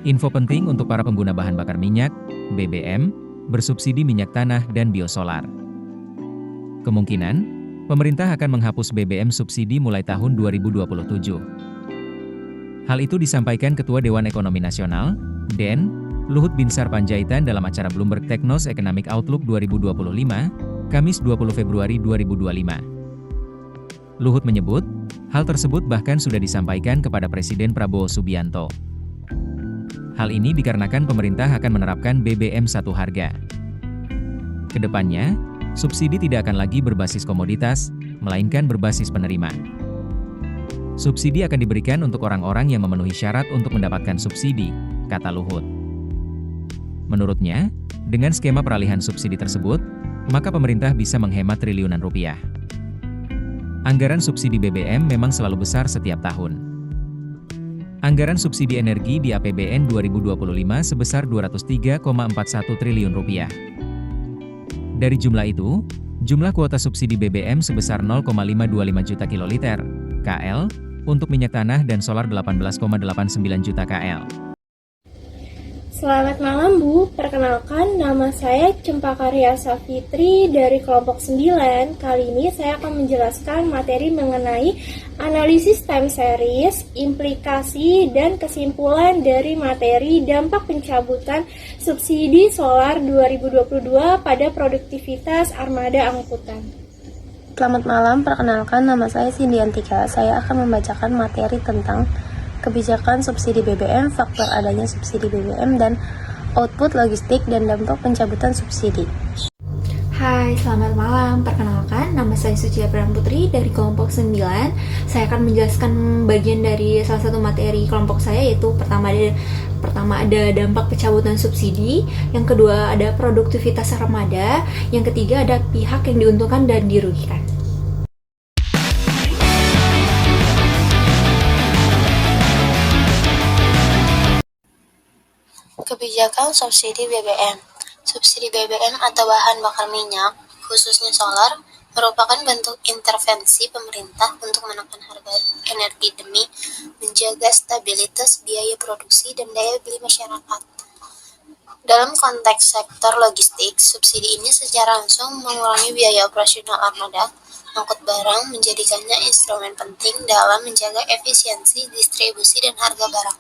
Info penting untuk para pengguna bahan bakar minyak, BBM, bersubsidi minyak tanah dan biosolar. Kemungkinan, pemerintah akan menghapus BBM subsidi mulai tahun 2027. Hal itu disampaikan Ketua Dewan Ekonomi Nasional, DEN, Luhut Binsar Panjaitan dalam acara Bloomberg Technos Economic Outlook 2025, Kamis 20 Februari 2025. Luhut menyebut, hal tersebut bahkan sudah disampaikan kepada Presiden Prabowo Subianto. Hal ini dikarenakan pemerintah akan menerapkan BBM satu harga. Kedepannya, subsidi tidak akan lagi berbasis komoditas, melainkan berbasis penerima. Subsidi akan diberikan untuk orang-orang yang memenuhi syarat untuk mendapatkan subsidi, kata Luhut. Menurutnya, dengan skema peralihan subsidi tersebut, maka pemerintah bisa menghemat triliunan rupiah. Anggaran subsidi BBM memang selalu besar setiap tahun. Anggaran subsidi energi di APBN 2025 sebesar Rp203,41 triliun. Dari jumlah itu, jumlah kuota subsidi BBM sebesar 0,525 juta kiloliter (KL) untuk minyak tanah dan solar 18,89 juta KL. Selamat malam Bu, perkenalkan nama saya Cempakaria Safitri dari kelompok 9. Kali ini saya akan menjelaskan materi mengenai analisis time series, implikasi dan kesimpulan dari materi dampak pencabutan subsidi solar 2022 pada produktivitas armada angkutan. Selamat malam, perkenalkan nama saya Cindy Antika. Saya akan membacakan materi tentang kebijakan subsidi BBM, faktor adanya subsidi BBM, dan output logistik dan dampak pencabutan subsidi. Hai, selamat malam. Perkenalkan, nama saya Sucia Pram Putri dari kelompok 9. Saya akan menjelaskan bagian dari salah satu materi kelompok saya, yaitu pertama ada dampak pencabutan subsidi, yang kedua ada produktivitas armada, yang ketiga ada pihak yang diuntungkan dan dirugikan. Kebijakan subsidi BBM. Subsidi BBM atau bahan bakar minyak, khususnya solar, merupakan bentuk intervensi pemerintah untuk menekan harga energi demi menjaga stabilitas biaya produksi dan daya beli masyarakat. Dalam konteks sektor logistik, subsidi ini secara langsung mengurangi biaya operasional armada angkut barang, menjadikannya instrumen penting dalam menjaga efisiensi distribusi dan harga barang.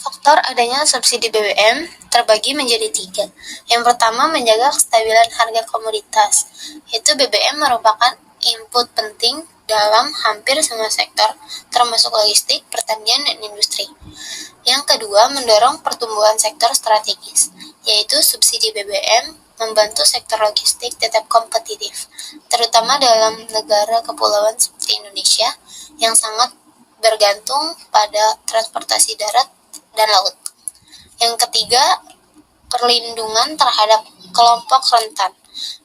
Faktor adanya subsidi BBM terbagi menjadi 3. Yang pertama, menjaga kestabilan harga komoditas, yaitu BBM merupakan input penting dalam hampir semua sektor, termasuk logistik, pertanian, dan industri. Yang kedua, mendorong pertumbuhan sektor strategis, yaitu subsidi BBM membantu sektor logistik tetap kompetitif, terutama dalam negara kepulauan seperti Indonesia, yang sangat bergantung pada transportasi darat dan laut. Yang ketiga, perlindungan terhadap kelompok rentan,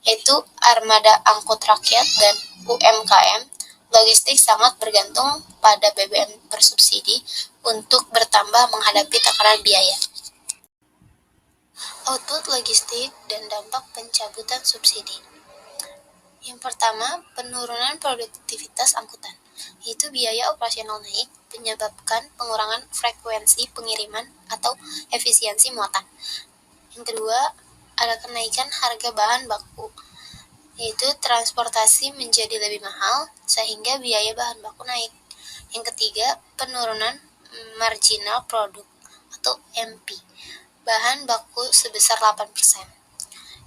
yaitu armada angkut rakyat dan UMKM. Logistik sangat bergantung pada BBM bersubsidi untuk bertambah menghadapi tekanan biaya. Output logistik dan dampak pencabutan subsidi. Yang pertama, penurunan produktivitas angkutan, yaitu biaya operasional naik menyebabkan pengurangan frekuensi pengiriman atau efisiensi muatan. Yang kedua, ada kenaikan harga bahan baku, yaitu transportasi menjadi lebih mahal sehingga biaya bahan baku naik. Yang ketiga, penurunan marginal produk atau MP bahan baku sebesar 8%,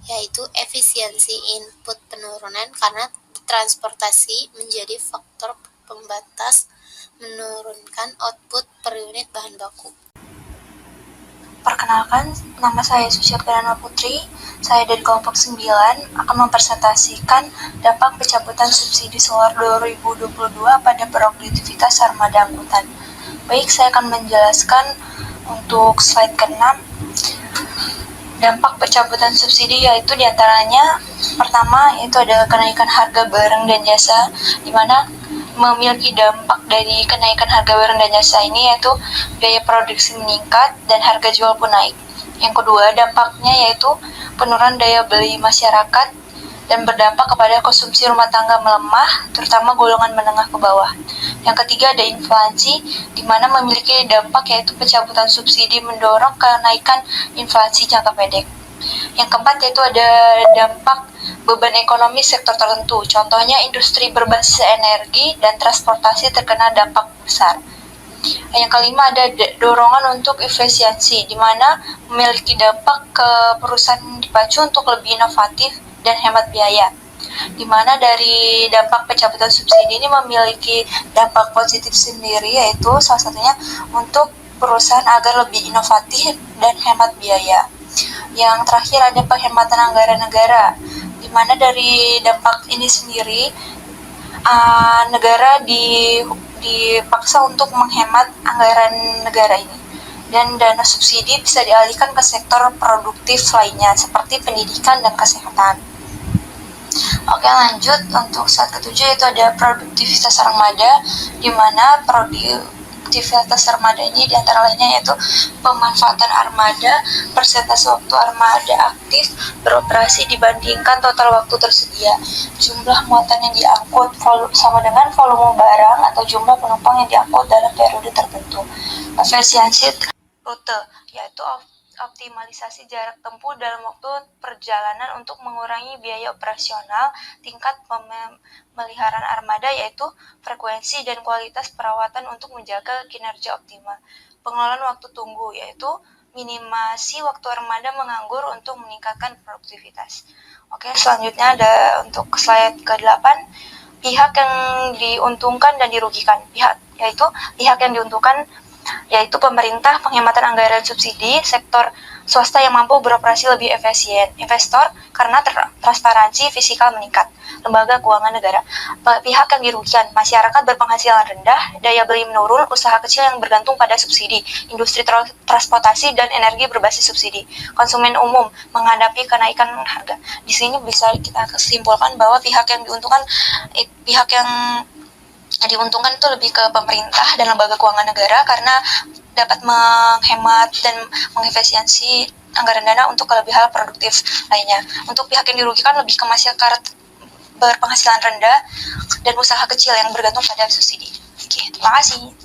yaitu efisiensi input penurunan karena transportasi menjadi faktor pembatas menurunkan output per unit bahan baku. Perkenalkan, nama saya Suciaprana Putri. Saya dari kelompok 9 akan mempresentasikan dampak pencabutan subsidi solar 2022 pada produktivitas armada angkutan. Baik, saya akan menjelaskan untuk slide ke-6. Dampak pencabutan subsidi yaitu diantaranya pertama yaitu ada kenaikan harga barang dan jasa, di mana memiliki dampak dari kenaikan harga barang dan jasa ini yaitu biaya produksi meningkat dan harga jual pun naik. Yang kedua, dampaknya yaitu penurunan daya beli masyarakat dan berdampak kepada konsumsi rumah tangga melemah, terutama golongan menengah ke bawah. Yang ketiga ada inflasi, di mana memiliki dampak yaitu pencabutan subsidi mendorong kenaikan inflasi jangka pendek. Yang keempat yaitu ada dampak beban ekonomi sektor tertentu, contohnya industri berbasis energi dan transportasi terkena dampak besar. Yang kelima ada dorongan untuk efisiensi, di mana memiliki dampak ke perusahaan dipacu untuk lebih inovatif dan hemat biaya. Di mana dari dampak pencabutan subsidi ini memiliki dampak positif sendiri, yaitu salah satunya untuk perusahaan agar lebih inovatif dan hemat biaya. Yang terakhir ada penghematan anggaran negara, di mana dari dampak ini sendiri negara dipaksa untuk menghemat anggaran negara ini, dan dana subsidi bisa dialihkan ke sektor produktif lainnya seperti pendidikan dan kesehatan. Oke, lanjut untuk slide ketujuh, yaitu ada produktivitas armada, di mana produktivitas armada ini diantara lainnya yaitu pemanfaatan armada, persentase waktu armada aktif beroperasi dibandingkan total waktu tersedia, jumlah muatan yang diangkut sama dengan volume barang atau jumlah penumpang yang diangkut dalam periode tertentu, efisiensi rute, yaitu optimalisasi jarak tempuh dalam waktu perjalanan untuk mengurangi biaya operasional, tingkat pemeliharaan armada yaitu frekuensi dan kualitas perawatan untuk menjaga kinerja optimal, pengelolaan waktu tunggu yaitu minimasi waktu armada menganggur untuk meningkatkan produktivitas. Oke, selanjutnya ada untuk slide ke-8, pihak yang diuntungkan dan dirugikan. Pihak yang diuntungkan yaitu pemerintah, penghematan anggaran subsidi, sektor swasta yang mampu beroperasi lebih efisien, investor karena transparansi fiskal meningkat, lembaga keuangan negara. Pihak yang dirugikan, masyarakat berpenghasilan rendah, daya beli menurun, usaha kecil yang bergantung pada subsidi, industri transportasi dan energi berbasis subsidi, konsumen umum menghadapi kenaikan harga. Di sini bisa kita simpulkan bahwa pihak yang diuntungkan itu lebih ke pemerintah dan lembaga keuangan negara karena dapat menghemat dan mengefisiensi anggaran dana untuk lebih hal produktif lainnya. Untuk pihak yang dirugikan lebih ke masyarakat berpenghasilan rendah dan usaha kecil yang bergantung pada subsidi. Oke, terima kasih.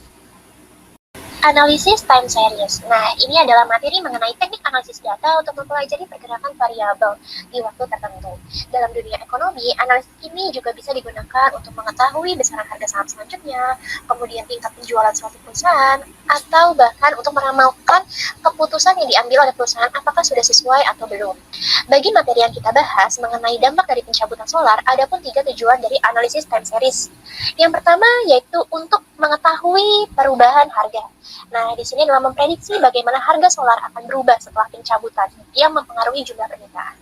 Analisis time series. Nah, ini adalah materi mengenai teknik analisis data untuk mempelajari pergerakan variabel di waktu tertentu. Dalam dunia ekonomi, analisis ini juga bisa digunakan untuk mengetahui besaran harga saham selanjutnya, kemudian tingkat penjualan suatu perusahaan, atau bahkan untuk meramalkan keputusan yang diambil oleh perusahaan apakah sudah sesuai atau belum. Bagi materi yang kita bahas mengenai dampak dari pencabutan solar, ada pun 3 tujuan dari analisis time series. Yang pertama yaitu untuk mengetahui perubahan harga. Nah, di sini adalah memprediksi bagaimana harga solar akan berubah setelah pencabutan yang mempengaruhi jumlah permintaan.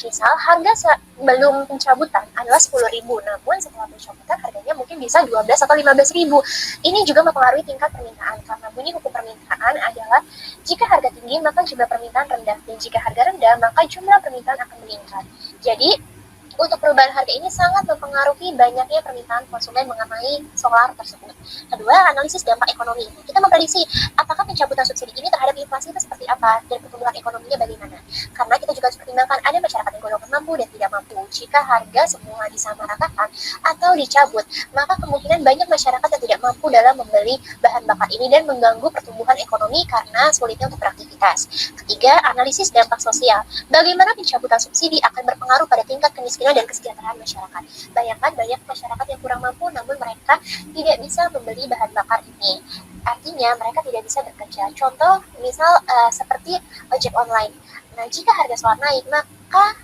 Misal, harga sebelum pencabutan adalah 10.000, namun setelah pencabutan harganya mungkin bisa 12 atau 15.000. Ini juga mempengaruhi tingkat permintaan, karena bunyi hukum permintaan adalah jika harga tinggi maka jumlah permintaan rendah, dan jika harga rendah maka jumlah permintaan akan meningkat. Jadi, untuk perubahan harga ini sangat mempengaruhi banyaknya permintaan konsumen mengenai solar tersebut. Kedua, analisis dampak ekonomi. Kita memprediksi apakah pencabutan subsidi ini terhadap inflasi itu seperti apa dan pertumbuhan ekonominya bagaimana. Karena kita juga harus pertimbangkan ada masyarakat yang golongan mampu dan tidak mampu. Jika harga semua disamaratakan atau dicabut, maka kemungkinan banyak masyarakat yang tidak mampu dalam membeli bahan bakar ini dan mengganggu pertumbuhan ekonomi karena sulitnya untuk beraktivitas. Ketiga, analisis dampak sosial. Bagaimana pencabutan subsidi akan berpengaruh pada tingkat kemiskinan dan kesejahteraan masyarakat. Bayangkan banyak masyarakat yang kurang mampu namun mereka tidak bisa membeli bahan bakar ini. Artinya mereka tidak bisa bekerja. Contoh misal seperti ojek online. Nah, jika harga solar naik maka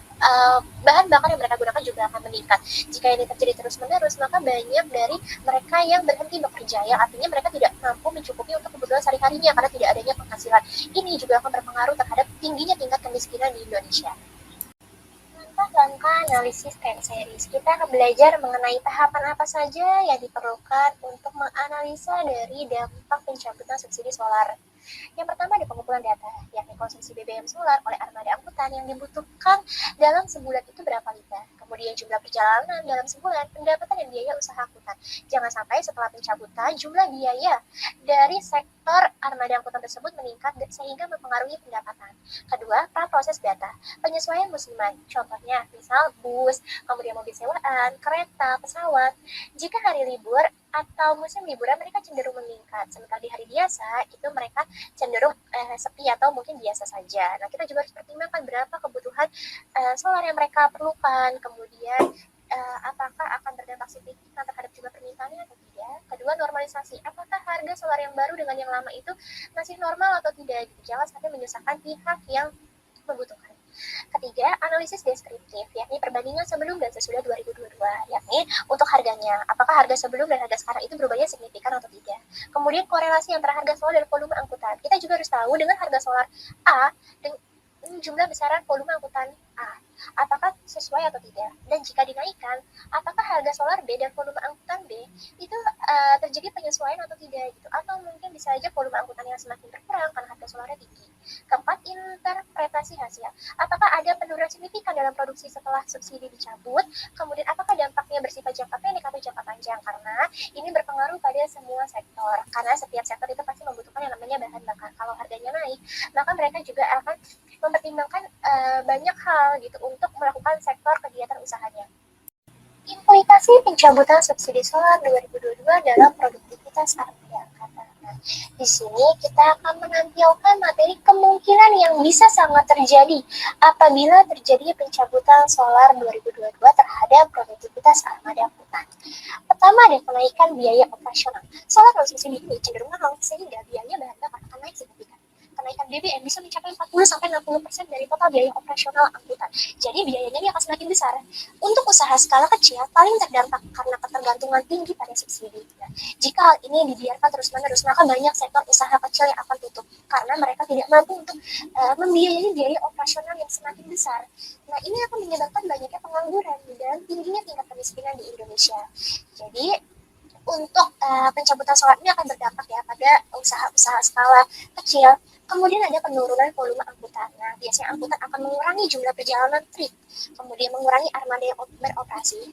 bahan bakar yang mereka gunakan juga akan meningkat. Jika ini terjadi terus-menerus, maka banyak dari mereka yang berhenti bekerja, yang artinya mereka tidak mampu mencukupi untuk kebutuhan sehari-harinya karena tidak adanya penghasilan. Ini juga akan berpengaruh terhadap tingginya tingkat kemiskinan di Indonesia. Langkah analisis time series. Kita akan belajar mengenai tahapan apa saja yang diperlukan untuk menganalisa dari dampak pencabutan subsidi solar. Yang pertama ada pengumpulan data, yakni konsumsi BBM solar oleh armada angkutan yang dibutuhkan dalam sebulan itu berapa liter. Kemudian jumlah perjalanan dalam sebulan, pendapatan dan biaya usaha angkutan. Jangan sampai setelah pencabutan jumlah biaya dari sektor armada angkutan tersebut meningkat sehingga mempengaruhi pendapatan. Kedua, proses data, penyesuaian musiman. Contohnya, misal bus, kemudian mobil sewaan, kereta, pesawat. Jika hari libur atau musim liburan mereka cenderung meningkat, sementara di hari biasa itu mereka cenderung sepi atau mungkin biasa saja. Nah, kita juga harus pertimbangkan berapa kebutuhan solar yang mereka perlukan, kemudian apakah akan berdampak signifikan terhadap jumlah permintaannya atau tidak. Kedua, normalisasi, apakah harga solar yang baru dengan yang lama itu masih normal atau tidak. Jangan sampai menyusahkan pihak yang membutuhkan. Ketiga, analisis deskriptif, yakni perbandingan sebelum dan sesudah 2022, yakni untuk harganya, apakah harga sebelum dan harga sekarang itu berubahnya signifikan atau tidak. Kemudian korelasi antara harga solar dan volume angkutan. Kita juga harus tahu dengan harga solar A dengan jumlah besaran volume angkutan A, apakah sesuai atau tidak. Dan jika dinaikkan, apakah harga solar B dan volume angkutan B itu terjadi penyesuaian atau tidak gitu. Atau mungkin bisa saja volume angkutan yang semakin berkurang karena harga solarnya tinggi. Keempat, interpretasi hasil. Apakah ada penurunan signifikan dalam produksi setelah subsidi dicabut? Kemudian apakah dampaknya bersifat jangka pendek atau jangka panjang? Karena ini berpengaruh pada semua sektor. Karena setiap sektor itu pasti membutuhkan yang namanya bahan bakar. Kalau harganya naik, maka mereka juga akan mempertimbangkan banyak hal gitu untuk melakukan sektor kegiatan usahanya. Implikasi pencabutan subsidi solar 2022 dalam produktivitas armada angkatan. Di sini kita akan menampilkan materi kemungkinan yang bisa sangat terjadi apabila terjadi pencabutan solar 2022 terhadap produktivitas armada angkutan. Pertama, ada kenaikan biaya operasional. Solar non-subsidi ini cenderung mahal sehingga biaya bahan bakar akan naik signifikan. Kenaikan BBM bisa mencapai 40-60% dari total biaya operasional angkutan. Jadi biayanya ini akan semakin besar. Untuk usaha skala kecil, paling terdampak karena ketergantungan tinggi pada subsidi. Nah, jika hal ini dibiarkan terus-menerus, maka banyak sektor usaha kecil yang akan tutup karena mereka tidak mampu untuk membiayai biaya operasional yang semakin besar. Nah, ini akan menyebabkan banyaknya pengangguran dan tingginya tingkat kemiskinan di Indonesia. Jadi, untuk pencabutan solar ini akan berdampak ya pada usaha-usaha skala kecil. Kemudian ada penurunan volume angkutan. Nah, biasanya angkutan akan mengurangi jumlah perjalanan trip, kemudian mengurangi armada yang beroperasi.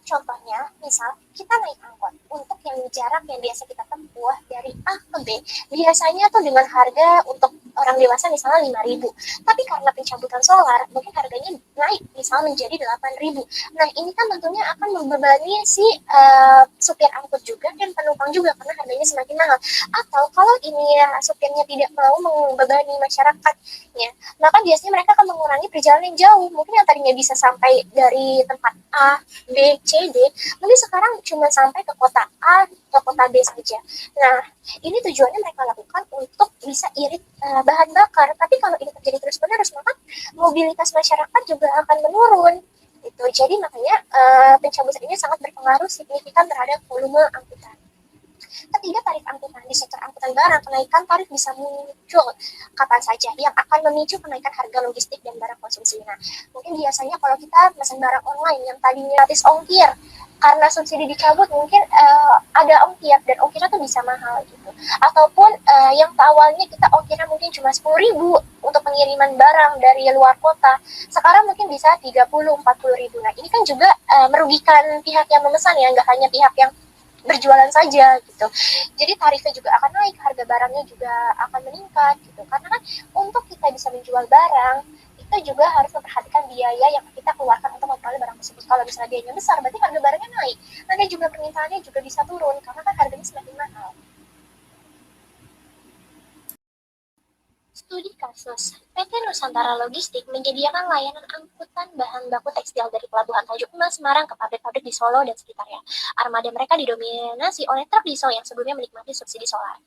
Contohnya, misal kita naik angkot untuk yang jarak yang biasa kita tempuh dari A ke B, biasanya tuh dengan harga untuk orang dewasa misalnya 5.000. Tapi karena pencabutan solar, mungkin harganya naik misalnya menjadi 8.000. Nah, ini kan tentunya akan membebani si supir angkut juga dan penumpang juga karena harganya semakin mahal. Atau kalau ini supirnya tidak mau membebani masyarakatnya, maka biasanya mereka akan mengurangi perjalanan yang jauh. Mungkin yang tadinya bisa sampai dari tempat A, B, C, D, mungkin sekarang cuma sampai ke kota A, ke kota B saja. Nah, ini tujuannya mereka lakukan untuk bisa irit bahan bakar. Tapi kalau ini terjadi terus-menerus, maka mobilitas masyarakat juga akan menurun. Gitu. Jadi makanya pencabutan ini sangat berpengaruh signifikan terhadap volume angkutan. Ketiga, tarif angkutan. Di sektor angkutan barang, kenaikan tarif bisa muncul kapan saja yang akan memicu kenaikan harga logistik dan barang konsumsi. Nah, mungkin biasanya kalau kita pesan barang online yang tadinya gratis ongkir, karena subsidi dicabut mungkin ada ongkir dan ongkirnya tuh bisa mahal gitu. Ataupun yang awalnya kita ongkirnya mungkin cuma 10.000 untuk pengiriman barang dari luar kota, sekarang mungkin bisa 30-40.000. Nah, ini kan juga merugikan pihak yang memesan ya, nggak hanya pihak yang berjualan saja gitu. Jadi tarifnya juga akan naik, harga barangnya juga akan meningkat gitu. Karena kan untuk kita bisa menjual barang itu juga harus memperhatikan biaya yang kita keluarkan untuk memperoleh barang tersebut. Kalau misalnya biayanya besar, berarti harga barangnya naik. Nanti jumlah permintaannya juga bisa turun karena kan harganya semakin mahal. Studi kasus, PT Nusantara Logistik menyediakan layanan angkutan bahan baku tekstil dari Pelabuhan Tanjung Emas, Semarang ke pabrik-pabrik di Solo dan sekitarnya. Armada mereka didominasi oleh truk diesel yang sebelumnya menikmati subsidi solar.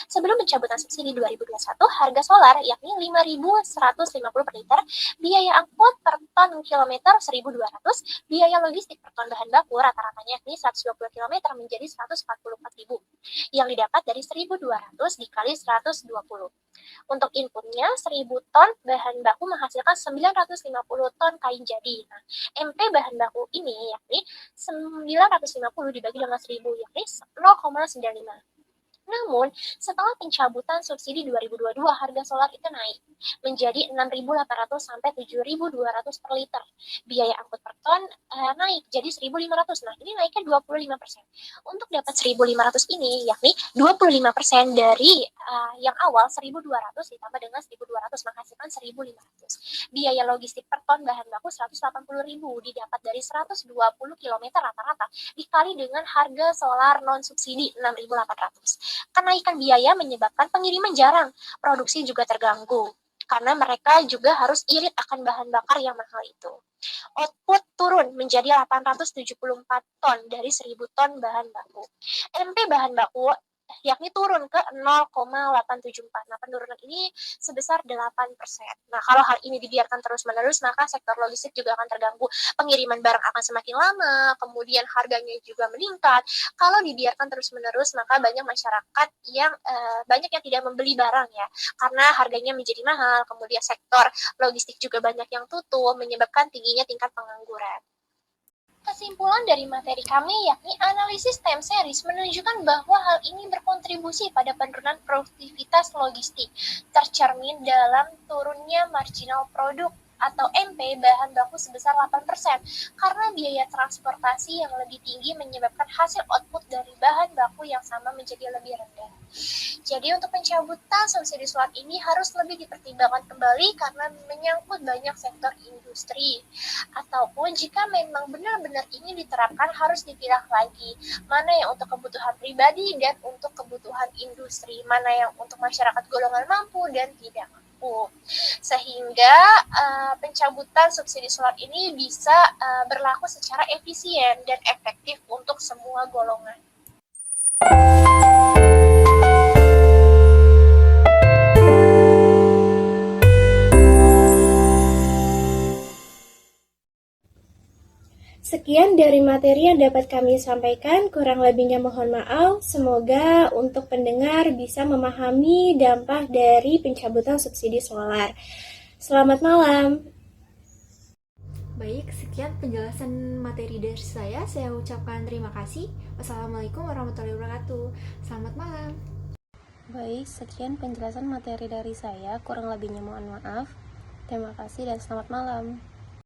Sebelum pencabutan subsidi 2021, harga solar yakni 5.150 per liter, biaya angkut per ton kilometer 1.200, biaya logistik per ton bahan baku rata-ratanya yakni 120 km menjadi 144.000, yang didapat dari 1.200 dikali 120. Untuk inputnya 1.000 ton bahan baku menghasilkan 950 ton kain jadi. Nah, MP bahan baku ini yakni 950 dibagi dengan 1.000 yakni 0,95. Namun, setelah pencabutan subsidi 2022, harga solar itu naik menjadi 6.800 sampai 7.200 per liter. Biaya angkut per ton naik jadi 1.500. Nah, ini naiknya 25%. Untuk dapat 1.500 ini, yakni 25% dari yang awal 1.200 ditambah dengan 1.200 menghasilkan 1.500. Biaya logistik per ton bahan baku 180.000 didapat dari 120 km rata-rata dikali dengan harga solar non subsidi 6.800. Kenaikan biaya menyebabkan pengiriman jarang, produksi juga terganggu, karena mereka juga harus irit akan bahan bakar yang mahal itu. Output turun menjadi 874 ton dari 1.000 ton bahan baku. MP bahan baku yakni turun ke 0,874. Nah, penurunan ini sebesar 8%. Nah, kalau hal ini dibiarkan terus-menerus, maka sektor logistik juga akan terganggu. Pengiriman barang akan semakin lama, kemudian harganya juga meningkat. Kalau dibiarkan terus-menerus, maka banyak masyarakat yang banyak yang tidak membeli barang ya, karena harganya menjadi mahal. Kemudian sektor logistik juga banyak yang tutup, menyebabkan tingginya tingkat pengangguran. Kesimpulan dari materi kami yakni analisis time series menunjukkan bahwa hal ini berkontribusi pada penurunan produktivitas logistik, tercermin dalam turunnya marginal produk atau MP bahan baku sebesar 8% karena biaya transportasi yang lebih tinggi menyebabkan hasil output dari bahan baku yang sama menjadi lebih rendah. Jadi untuk pencabutan subsidi solar ini harus lebih dipertimbangkan kembali karena menyangkut banyak sektor industri. Ataupun jika memang benar-benar ini diterapkan harus dipilah lagi. Mana yang untuk kebutuhan pribadi dan untuk kebutuhan industri. Mana yang untuk masyarakat golongan mampu dan tidak mampu. Sehingga pencabutan subsidi solar ini bisa berlaku secara efisien dan efektif untuk semua golongan. Sekian dari materi yang dapat kami sampaikan, kurang lebihnya mohon maaf. Semoga untuk pendengar bisa memahami dampak dari pencabutan subsidi solar. Selamat malam. Baik, sekian penjelasan materi dari saya ucapkan terima kasih. Wassalamualaikum warahmatullahi wabarakatuh. Selamat malam. Baik, sekian penjelasan materi dari saya, kurang lebihnya mohon maaf. Terima kasih dan selamat malam.